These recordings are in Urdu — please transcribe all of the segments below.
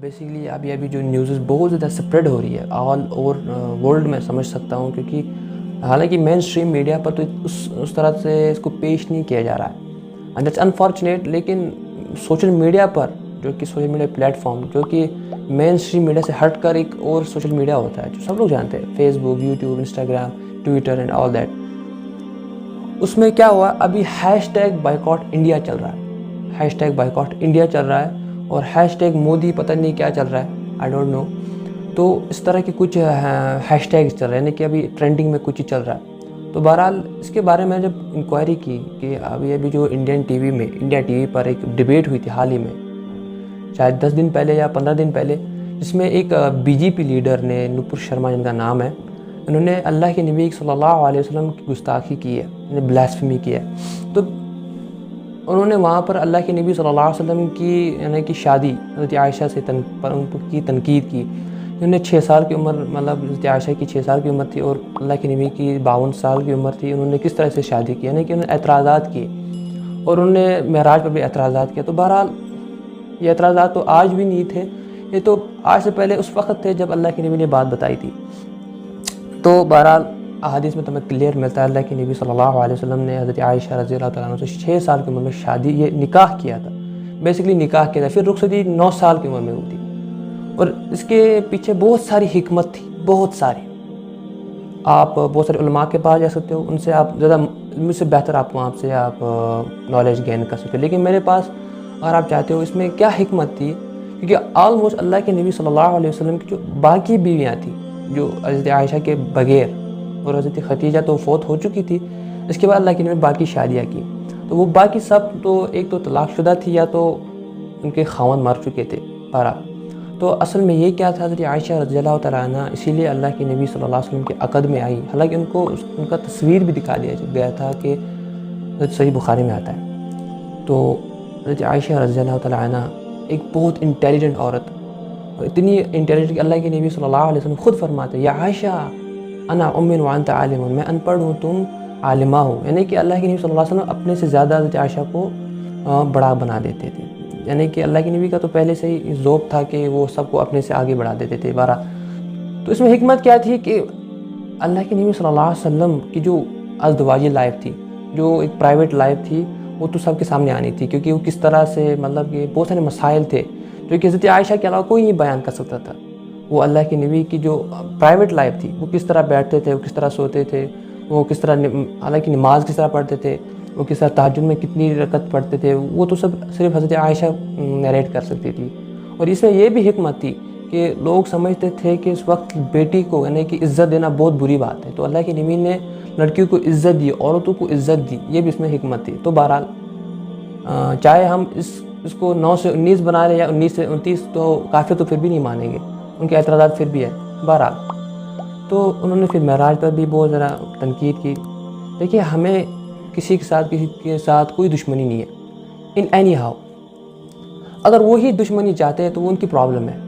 بیسیکلی ابھی جو نیوزز بہت زیادہ اسپریڈ ہو رہی ہے آل اوور ورلڈ میں سمجھ سکتا ہوں، کیونکہ حالانکہ مین اسٹریم میڈیا پر تو اس طرح سے اس کو پیش نہیں کیا جا رہا ہے، اینڈ دیٹس انفارچونیٹ. لیکن سوشل میڈیا پر جو کہ سوشل میڈیا پلیٹ فارم جو کہ مین اسٹریم میڈیا سے ہٹ کر ایک اور سوشل میڈیا ہوتا ہے جو سب لوگ جانتے ہیں، Facebook, YouTube, Instagram, Twitter and all that. اس میں کیا ہوا، ابھی ہیش ٹیگ بائیکاٹ انڈیا چل رہا ہے، ہیش ٹیگ بائیکاٹ انڈیا چل رہا ہے، اور ہیش ٹیگ مودی پتہ نہیں کیا چل رہا ہے، آئی ڈونٹ نو. تو اس طرح کے کچھ ہیش ٹیگز چل رہے ہیں، یعنی کہ ابھی ٹرینڈنگ میں کچھ ہی چل رہا ہے. تو بہرحال اس کے بارے میں جب انکوائری کی کہ ابھی جو انڈیا ٹی وی پر ایک ڈبیٹ ہوئی تھی حال ہی میں، شاید 10 دن پہلے یا 15 دن پہلے، جس میں ایک بی جے پی لیڈر نے، نپور شرما جن کا نام ہے، انہوں نے اللہ کے نبی صلی اللہ علیہ وسلم کی گستاخی کی ہے، یعنی بلاسفیمی کی ہے. تو انہوں نے وہاں پر اللہ کے نبی صلی اللہ علیہ وسلم کی یعنی کہ شادی حضرت عائشہ سے ان کی تنقید کی. انہوں نے 6 سال کی عمر، مطلب حضرت عائشہ کی 6 سال کی عمر تھی اور اللہ کے نبی کی 52 سال کی عمر تھی. انہوں نے کس طرح سے شادی کی، یعنی کہ انہوں نے اعتراضات کیے، اور انہوں نے معراج پر بھی اعتراضات کیا. تو بہرحال یہ اعتراضات تو آج بھی نہیں تھے، یہ تو آج سے پہلے اس وقت تھے جب اللہ کے نبی نے بات بتائی تھی. تو بہرحال احادیث میں تو ہمیں کلیئر ملتا ہے، اللہ کے نبی صلی اللہ علیہ وسلم نے حضرت عائشہ رضی اللہ تعالیٰ عنہ سے 6 سال کی عمر میں شادی، یہ نکاح کیا تھا، بیسیکلی نکاح کیا تھا. پھر رخصتی 9 سال کی عمر میں ہوئی تھی، اور اس کے پیچھے بہت ساری حکمت تھی، بہت ساری. آپ بہت سارے علماء کے پاس جا سکتے ہو، ان سے آپ زیادہ، مجھ سے بہتر آپ وہاں سے آپ نالج گین کر سکتے ہو. لیکن میرے پاس اگر آپ چاہتے ہو اس میں کیا حکمت تھی، کیونکہ آلموسٹ اللہ کے نبی صلی اللہ علیہ وسلم کی جو باقی بیویاں تھیں، جو حضرت عائشہ کے بغیر، اور حضرت ختیجہ تو فوت ہو چکی تھی، اس کے بعد اللہ کے نبی نے باقی شادیاں کی، تو وہ باقی سب تو ایک تو طلاق شدہ تھی یا تو ان کے خاوند مر چکے تھے. بہرحال تو اصل میں یہ کیا تھا، حضرت عائشہ رضی اللہ تعالیٰ عنہ اسی لیے اللہ کے نبی صلی اللہ علیہ وسلم کے عقد میں آئی. حالانکہ ان کا تصویر بھی دکھا دیا گیا تھا کہ صحیح بخاری میں آتا ہے. تو حضرت عائشہ رضی اللہ تعالیٰ عنہ ایک بہت انٹیلیجنٹ عورت، اتنی انٹیلیجنٹ کہ اللہ کے نبی صلی اللہ علیہ وسلم خود فرماتے ہیں، یا عائشہ انا امن وانت عالم، میں ان پڑھ ہوں تم عالمہ ہو. یعنی کہ اللہ کے نبی صلی اللہ علیہ وسلم اپنے سے زیادہ حضرت عائشہ کو بڑا بنا دیتے تھے. یعنی کہ اللہ کے نبی کا تو پہلے سے ہی ذوق تھا کہ وہ سب کو اپنے سے آگے بڑھا دیتے تھے. تو اس میں حکمت کیا تھی کہ اللہ کے نبی صلی اللہ علیہ وسلم کی جو ازدواجی لائف تھی، جو ایک پرائیویٹ لائف تھی، وہ تو سب کے سامنے آنی تھی، کیونکہ وہ کس طرح سے، مطلب کہ بہت سارے مسائل تھے جو کہ حضرت عائشہ کے علاوہ کوئی نہیں بیان کر سکتا تھا. وہ اللہ کے نبی کی جو پرائیویٹ لائف تھی، وہ کس طرح بیٹھتے تھے، وہ کس طرح سوتے تھے، وہ کس طرح حالانکہ نماز کس طرح پڑھتے تھے، وہ کس طرح تہجد میں کتنی رکعت پڑھتے تھے، وہ تو سب صرف حضرت عائشہ نیریٹ کر سکتی تھی. اور اس میں یہ بھی حکمت تھی کہ لوگ سمجھتے تھے کہ اس وقت بیٹی کو یعنی کہ عزت دینا بہت بری بات ہے، تو اللہ کے نبی نے لڑکیوں کو عزت دی، عورتوں کو عزت دی، یہ بھی اس میں حکمت تھی. تو بہرحال چاہے ہم اس کو 9 سے 19 بنا لیں یا 19 سے 29، تو کافر تو پھر بھی نہیں مانیں گے، ان کے اعتراضات پھر بھی ہے. بہرحال تو انہوں نے پھر معراج پر بھی بہت ذرا تنقید کی. دیکھیے، ہمیں کسی کے ساتھ کوئی دشمنی نہیں ہے، ان اینی ہاؤ. اگر وہی دشمنی چاہتے ہیں تو وہ ان کی پرابلم ہے.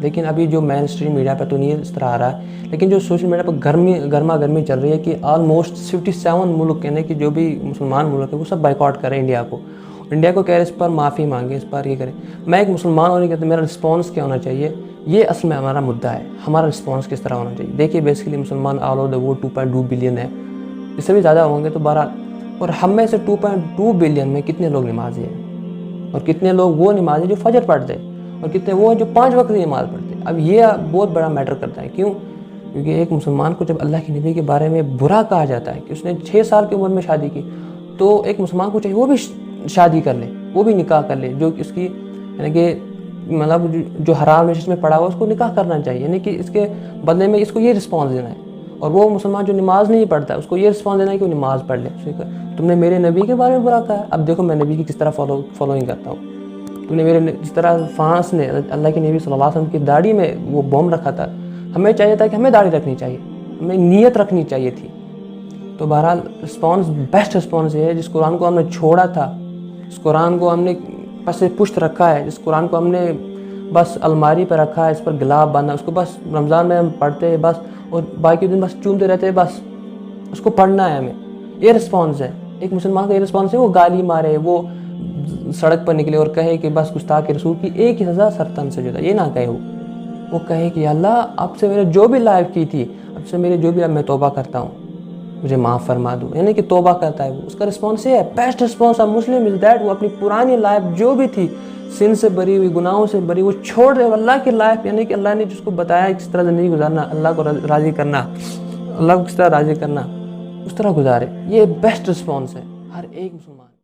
لیکن ابھی جو مین اسٹریم میڈیا پہ تو نہیں اس طرح آ رہا ہے، لیکن جو سوشل میڈیا پر گرما گرمی چل رہی ہے کہ آلموسٹ 57 ملک، یعنی کہ جو بھی مسلمان ملک ہے، وہ سب بائیکاٹ کریں انڈیا کو کہہ رہے اس پر معافی مانگیں، اس پر یہ کریں. میں ایک مسلمان ہونے کے میرا رسپانس کیا ہونا چاہیے، یہ اصل میں ہمارا مدعا ہے. ہمارا رسپانس کس طرح ہونا چاہیے؟ دیکھیے، بیسیکلی مسلمان all over the world 2.2 billion ہے، اس سے بھی زیادہ ہوں گے. تو بہرحال، اور ہم میں سے 2.2 بلین میں کتنے لوگ نمازی ہیں، اور کتنے لوگ وہ نمازی جو فجر پڑھتے ہیں، اور کتنے وہ ہیں جو 5 وقت کی نماز پڑھتے ہیں. اب یہ بہت بڑا میٹر کرتا ہے. کیوں؟ کیونکہ ایک مسلمان کو جب اللہ کے نبی کے بارے میں برا کہا جاتا ہے کہ اس نے 6 سال کی عمر میں شادی کی، تو ایک مسلمان کو چاہیے وہ بھی شادی کر لے، وہ بھی نکاح کر لے، جو اس کی یعنی کہ مطلب جو حرام ہے جس میں پڑا ہوا اس کو نکاح کرنا چاہیے. یعنی کہ اس کے بدلے میں اس کو یہ رسپانس دینا ہے. اور وہ مسلمان جو نماز نہیں پڑھتا ہے، اس کو یہ رسپانس دینا ہے کہ وہ نماز پڑھ لے. تم نے میرے نبی کے بارے میں برا کہا ہے، اب دیکھو میں نبی کی کس طرح فالوئنگ کرتا ہوں. تم نے جس طرح فرانس نے اللہ کے نبی صلی اللہ علیہ وسلم کی داڑھی میں وہ بوم رکھا تھا، ہمیں چاہیے تھا کہ ہمیں داڑھی رکھنی چاہیے، ہمیں نیت رکھنی چاہیے تھی. تو بہرحال رسپانس، بیسٹ رسپانس یہ ہے جس قرآن کو ہم نے چھوڑا تھا، اس قرآن کو ہم نے پس پشت رکھا ہے، جس قرآن کو ہم نے بس الماری پہ رکھا ہے، اس پر گلاب باندھا، اس کو بس رمضان میں ہم پڑھتے ہیں بس، اور باقی دن بس چومتے رہتے ہیں، بس اس کو پڑھنا ہے ہمیں. یہ رسپانس ہے ایک مسلمان کا. یہ رسپانس ہے وہ گالی مارے، وہ سڑک پر نکلے اور کہے کہ بس گستاخ رسول کی ایک ہی سزا سرطان سے جدا، یہ نہ کہے وہ کہے کہ اللہ اب سے میں نے جو بھی لائف کی تھی، اب سے میرے جو بھی میں توبہ کرتا ہوں، مجھے معاف فرما دو، یعنی کہ توبہ کرتا ہے وہ. اس کا رسپانس یہ ہے، best response of Muslim is that وہ اپنی پرانی لائف جو بھی تھی، سن سے بری ہوئی، گناہوں سے بری، وہ چھوڑ دے اللہ کی لائف، یعنی کہ اللہ نے جس کو بتایا کس طرح زندگی گزارنا، اللہ کو راضی کرنا، اللہ کو کس طرح راضی کرنا، اس طرح گزارے. یہ بیسٹ رسپانس ہے ہر ایک مسلمان.